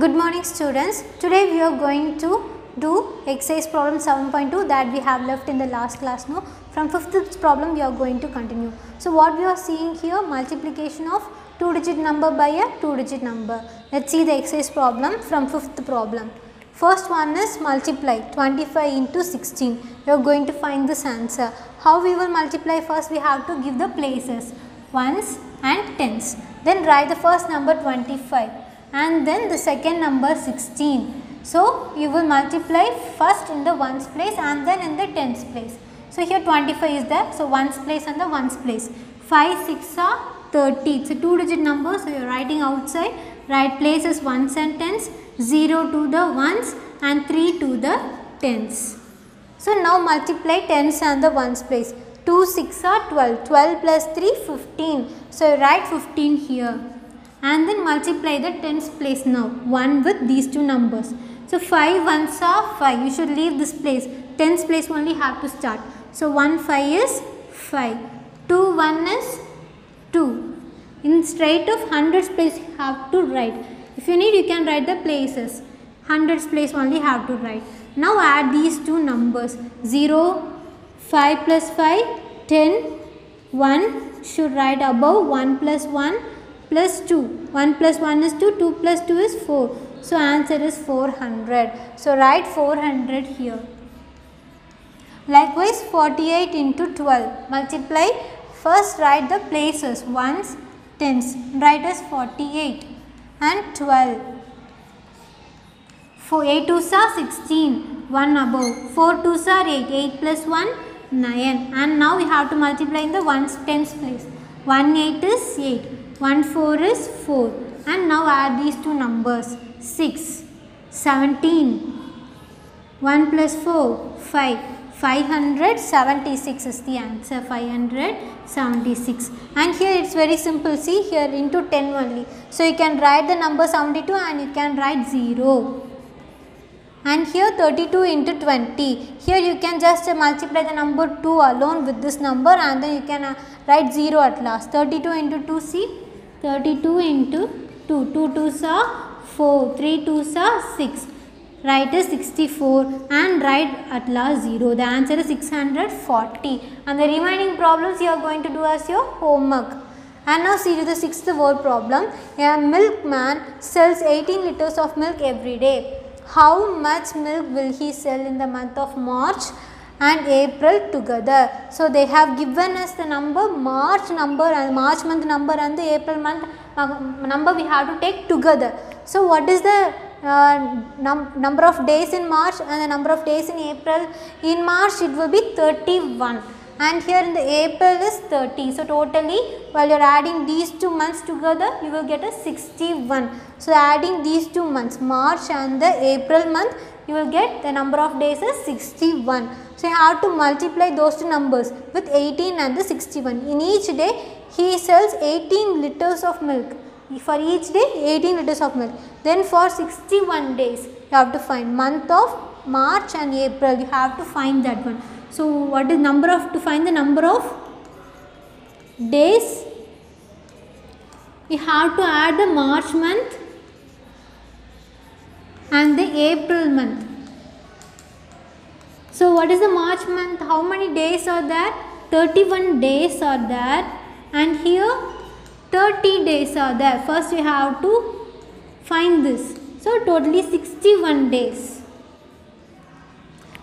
Good morning students. Today we are going to do exercise problem 7.2 that we have left in the last class. No, from 5th problem we are going to continue. So what we are seeing here, multiplication of 2-digit number by a 2-digit number. Let's see the exercise problem from 5th problem. First one is multiply 25 into 16. We are going to find this answer. How we will multiply? First we have to give the places, ones and tens. Then write the first number 25. And then the second number 16. So you will multiply first in the ones place and then in the tens place. So here 25 is there. So ones place and the ones place. 5, 6 are 30. It's a 2-digit number. So you are writing outside. Right place is ones and tens. 0 to the ones and 3 to the tens. So now multiply tens and the ones place. 2, 6 are 12. 12 plus 3, 15. So you write 15 here. And then multiply the tens place now, 1 with these two numbers. So 5 ones are 5, you should leave this place, tens place only have to start. So 1 5 is 5, 2 1 is 2. In straight of hundreds place you have to write. If you need you can write the places, hundreds place only have to write. Now add these two numbers, 0, 5 plus 5, 10, 1 should write above, 1 plus 1. Plus 2, 1 plus 1 is 2, 2 plus 2 is 4. So answer is 400. So write 400 here. Likewise 48 into 12. Multiply, first write the places, ones, tens. Write as 48 and 12. 8 2s are 16, 1 above. 4 2s are 8, 8 plus 1, 9. And now we have to multiply in the ones, tens place. 1 8 is 8. 1 4 is 4 and now add these two numbers 6, 17, 1 plus 4, 5, 576 is the answer, 576. And here it's very simple, see here into 10 only. So you can write the number 72 and you can write 0. And here 32 into 20, here you can just multiply the number 2 alone with this number and then you can write 0 at last. 32 into 2, see. 32 into 2, 2 2s are 4, 3 2s are 6, write as 64 and write at last 0. The answer is 640 and the remaining problems you are going to do as your homework. And now see to the 6th word problem. A milkman sells 18 liters of milk every day. How much milk will he sell in the month of March and April together? So they have given us the number March number and March month number and the April month number we have to take together. So what is the number of days in March and the number of days in April? In March it will be 31 and here in the April is 30. So totally while you are adding these 2 months together you will get a 61. So adding these 2 months, March and the April month, you will get the number of days is 61. So you have to multiply those two numbers with 18 and the 61. In each day he sells 18 liters of milk. For each day 18 liters of milk. Then for 61 days you have to find month of March and April, you have to find that one. So what is number of, to find the number of days, we have to add the March month and the April month. So what is the March month? How many days are there? 31 days are there and here 30 days are there. First we have to find this. So totally 61 days.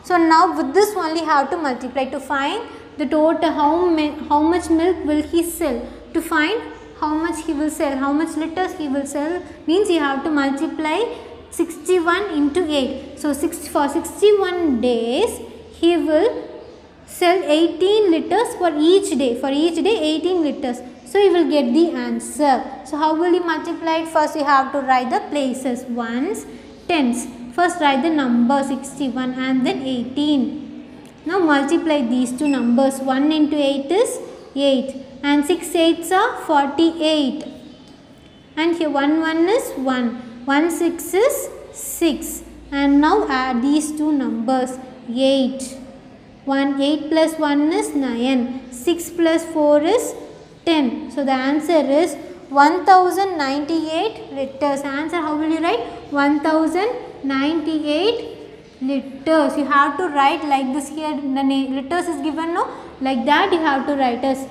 So now with this only have to multiply to find the total, how much milk will he sell. To find how much he will sell, how much liters he will sell means you have to multiply 61 into 8. So for 61 days he will sell 18 liters for each day. For each day 18 liters. So you will get the answer. So how will you multiply it? First you have to write the places, ones, tens. First write the number 61 and then 18. Now multiply these two numbers. 1 into 8 is 8 and 6 8s are 48. And here 1 1 is 1. 1 6 is 6. And now add these two numbers 8. 8 plus 1 is 9. 6 plus 4 is 10. So the answer is 1098 liters. Answer, how will you write? 1098 liters. You have to write like this here. The liters is given, no? Like that you have to write as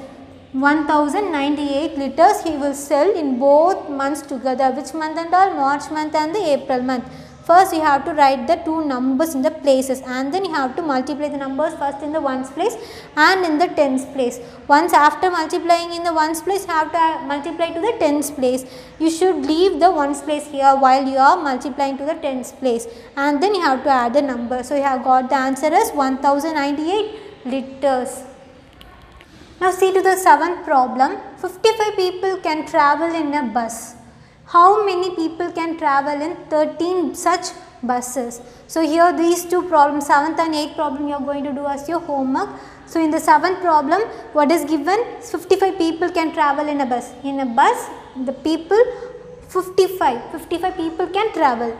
1098 liters he will sell in both months together. Which month and all? March month and the April month. First you have to write the two numbers in the places, and then you have to multiply the numbers first in the ones place and in the tens place. Once after multiplying in the ones place, you have to multiply to the tens place. You should leave the ones place here while you are multiplying to the tens place, and then you have to add the number. So you have got the answer as 1098 liters. Now see to the seventh problem. 55 people can travel in a bus. How many people can travel in 13 such buses? So here these two problems, 7th and 8th problem, you are going to do as your homework. So in the 7th problem, what is given? 55 people can travel in a bus. In a bus, the people 55 people can travel.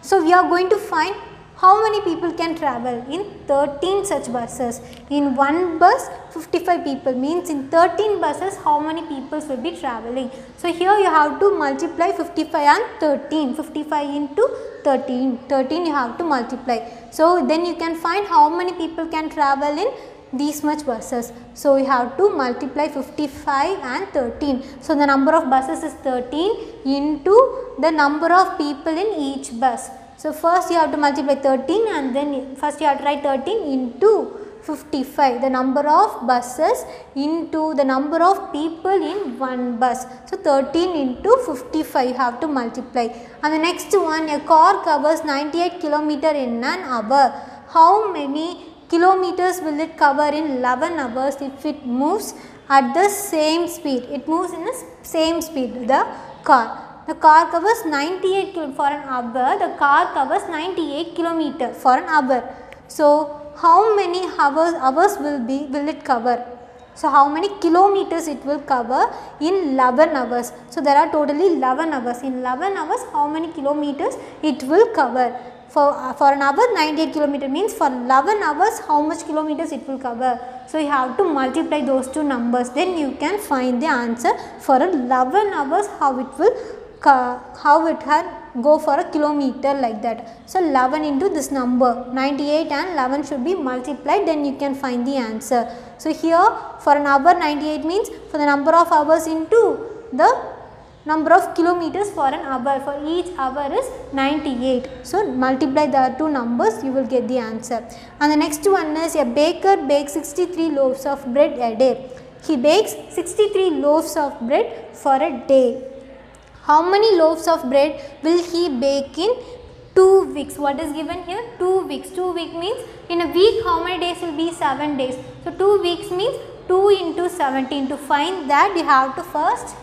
So we are going to find how many people can travel in 13 such buses. In one bus 55 people means in 13 buses how many people will be traveling. So here you have to multiply 55 and 13. 55 into 13. 13 you have to multiply. So then you can find how many people can travel in these much buses. So you have to multiply 55 and 13. So the number of buses is 13 into the number of people in each bus. So first you have to multiply 13, and then first you have to write 13 into 55, the number of buses into the number of people in one bus. So 13 into 55 you have to multiply. And the next one, a car covers 98 km in an hour. How many kilometers will it cover in 11 hours if it moves at the same speed? It moves in the same speed, the car. The car covers 98 km for an hour. The car covers 98 km for an hour. So how many hours will it cover? So how many kilometers it will cover in 11 hours? So there are totally 11 hours. In 11 hours, how many kilometers it will cover? For an hour, 98 km means for 11 hours, how much kilometers it will cover? So you have to multiply those two numbers. Then you can find the answer for 11 hours how it can go for a kilometer, like that. So 11 into this number, 98 and 11 should be multiplied, then you can find the answer. So here for an hour 98 means for the number of hours into the number of kilometers for an hour. For each hour is 98. So multiply the two numbers, you will get the answer. And the next one is, a baker bakes 63 loaves of bread a day. He bakes 63 loaves of bread for a day. How many loaves of bread will he bake in 2 weeks? What is given here? 2 weeks. 2 weeks means in a week how many days will be? 7 days. So 2 weeks means 2 into 17. To find that you have to first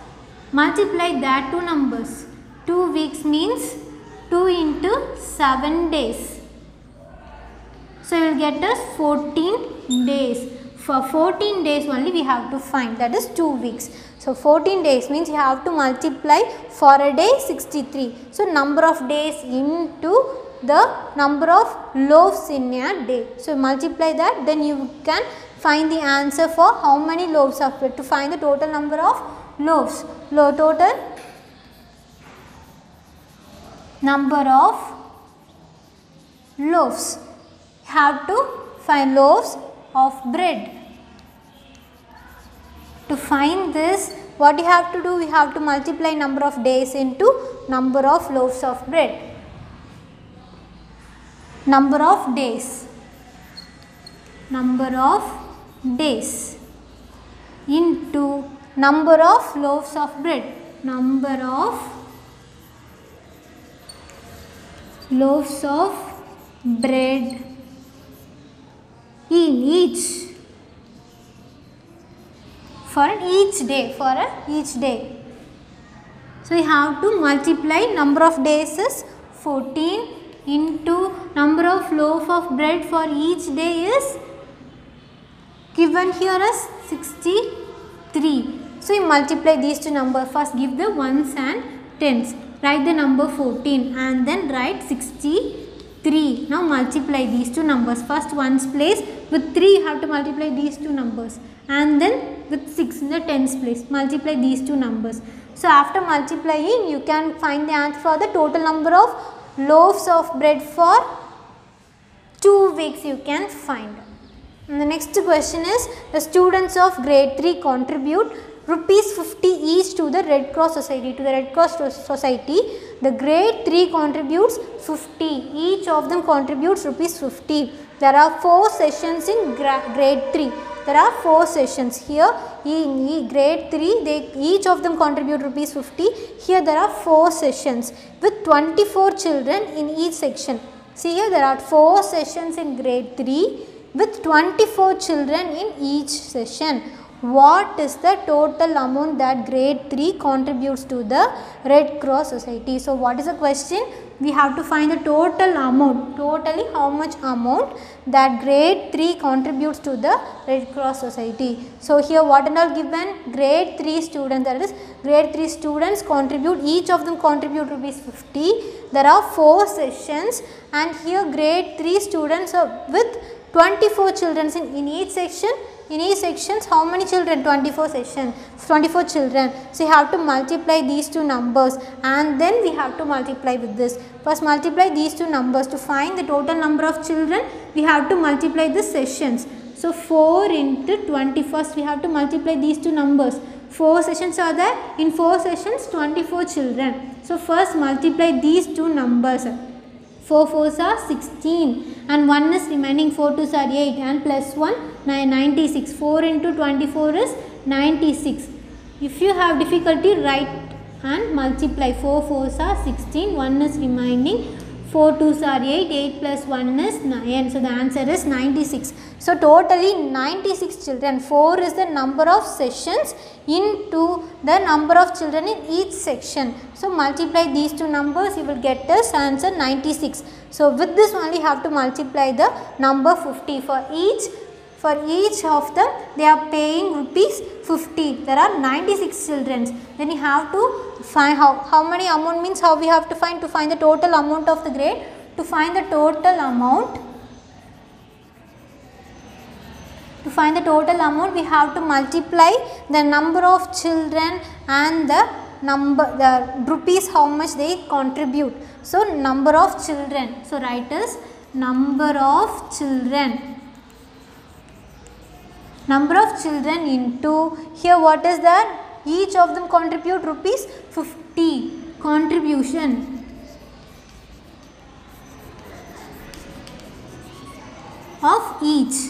multiply that two numbers. 2 weeks means 2 into 7 days. So you will get us 14 days. For 14 days only we have to find, that is 2 weeks. So 14 days means you have to multiply for a day 63. So number of days into the number of loaves in a day. So multiply that, then you can find the answer for how many loaves of bread. To find the total number of loaves. Total number of loaves. You have to find loaves of bread. To find this, what you have to do? You have to multiply number of days into number of loaves of bread. Number of days. Number of days into number of loaves of bread. Number of loaves of bread in each. For each day, each day. So you have to multiply number of days is 14 into number of loaf of bread for each day is given here as 63. So you multiply these two numbers. First give the ones and tens. Write the number 14 and then write 63. Now multiply these two numbers. First ones place, with 3 you have to multiply these two numbers, and then with 6 in the tens place multiply these two numbers. So after multiplying, you can find the answer for the total number of loaves of bread for 2 weeks you can find. And the next question is, the students of grade 3 contribute rupees 50 each to the Red Cross Society. To the Red Cross Society, the grade 3 contributes 50. Each of them contributes rupees 50. There are 4 sessions in grade 3. There are 4 sessions here. In grade 3, each of them contribute rupees 50. Here there are 4 sessions with 24 children in each section. See here, there are 4 sessions in grade 3 with 24 children in each session. What is the total amount that grade 3 contributes to the Red Cross Society? So what is the question? We have to find the total amount, totally how much amount that grade 3 contributes to the Red Cross Society. So here what and all given? Grade 3 students, that is grade 3 students contribute, each of them contribute rupees 50. There are 4 sessions, and here grade 3 students are with 24 children in each section. In each sections, how many children? 24 children. So you have to multiply these two numbers, and then we have to multiply with this. First multiply these two numbers. To find the total number of children, we have to multiply the sessions. So 4 into 20. First we have to multiply these two numbers. 4 sessions are there. In 4 sessions, 24 children. So first multiply these two numbers. 4 4s are 16 and 1 is remaining, 4 2s are 8 and plus 1 96. 4 into 24 is 96. If you have difficulty, write and multiply. 4 4s are 16, 1 is remaining, 4 2s are 8, 8 plus 1 is 9. So the answer is 96. So totally 96 children. 4 is the number of sessions into the number of children in each section. So multiply these two numbers, you will get this answer 96. So with this only you have to multiply the number 50. For each of them they are paying rupees 50. There are 96 children. Then you have to find how many amount, means how we have to find the total amount of the grade. To find the total amount, we have to multiply the number of children and the rupees how much they contribute. So number of children. So write as number of children. Number of children into, here what is that? Each of them contribute rupees 50. Contribution of each.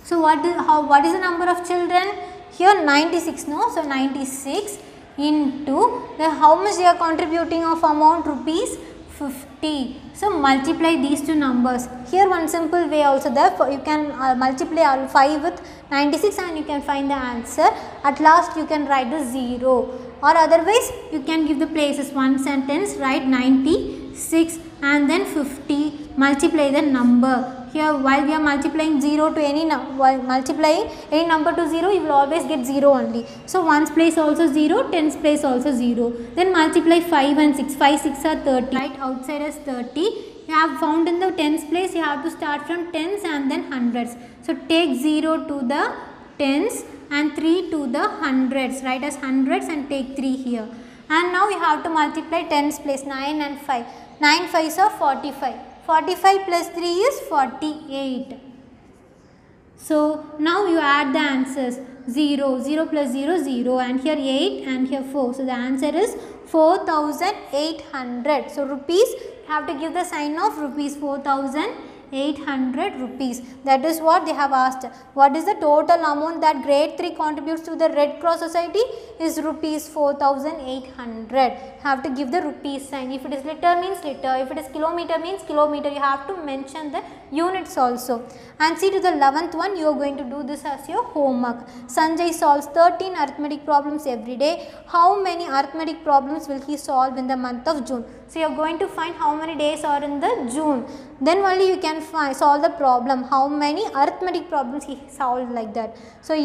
So what is the number of children? Here 96, no? So 96 into the how much they are contributing of amount, rupees 50. So multiply these two numbers. Here one simple way also there, you can multiply 5 with 96 and you can find the answer. At last you can write the 0, or otherwise you can give the places, one sentence, write 96 and then 50, multiply the number. Here while we are multiplying 0 to any multiplying any number to 0, you will always get 0 only. So 1's place also 0, 10's place also 0. Then multiply 5 and 6. 5 6 are 30. Right outside as 30. You have found in the 10's place, you have to start from 10's and then hundreds. So take 0 to the 10's and 3 to the hundreds. Write as hundreds and take 3 here. And now you have to multiply 10's place, 9 and 5. 9 5's are 45. 45 plus 3 is 48. So now you add the answers. 0, 0 plus 0, 0, and here 8 and here 4. So the answer is 4,800. So rupees, you have to give the sign of rupees, 4,800 rupees. That is what they have asked. What is the total amount that grade 3 contributes to the Red Cross Society? Is rupees 4,800. Have to give the rupees sign. If it is liter means liter. If it is kilometer means kilometer. You have to mention the units also. And see, to the 11th one, you are going to do this as your homework. Sanjay solves 13 arithmetic problems every day. How many arithmetic problems will he solve in the month of June? So you are going to find how many days are in the June. Then only you can solve the problem. How many arithmetic problems he solved, like that. So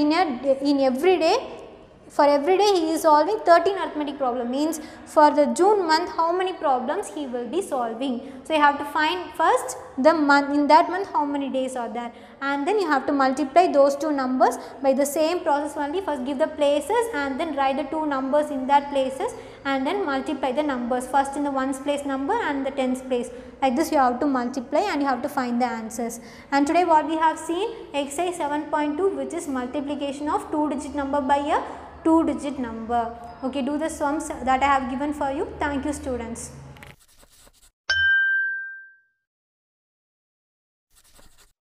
for every day he is solving 13 arithmetic problem, means for the June month how many problems he will be solving. So you have to find first the month, in that month how many days are there, and then you have to multiply those two numbers by the same process only. First give the places and then write the two numbers in that places and then multiply the numbers, first in the ones place number and the tens place. Like this you have to multiply and you have to find the answers. And today what we have seen, exercise 7.2, which is multiplication of 2-digit number by a 2-digit number. Okay, do the sums that I have given for you. Thank you students.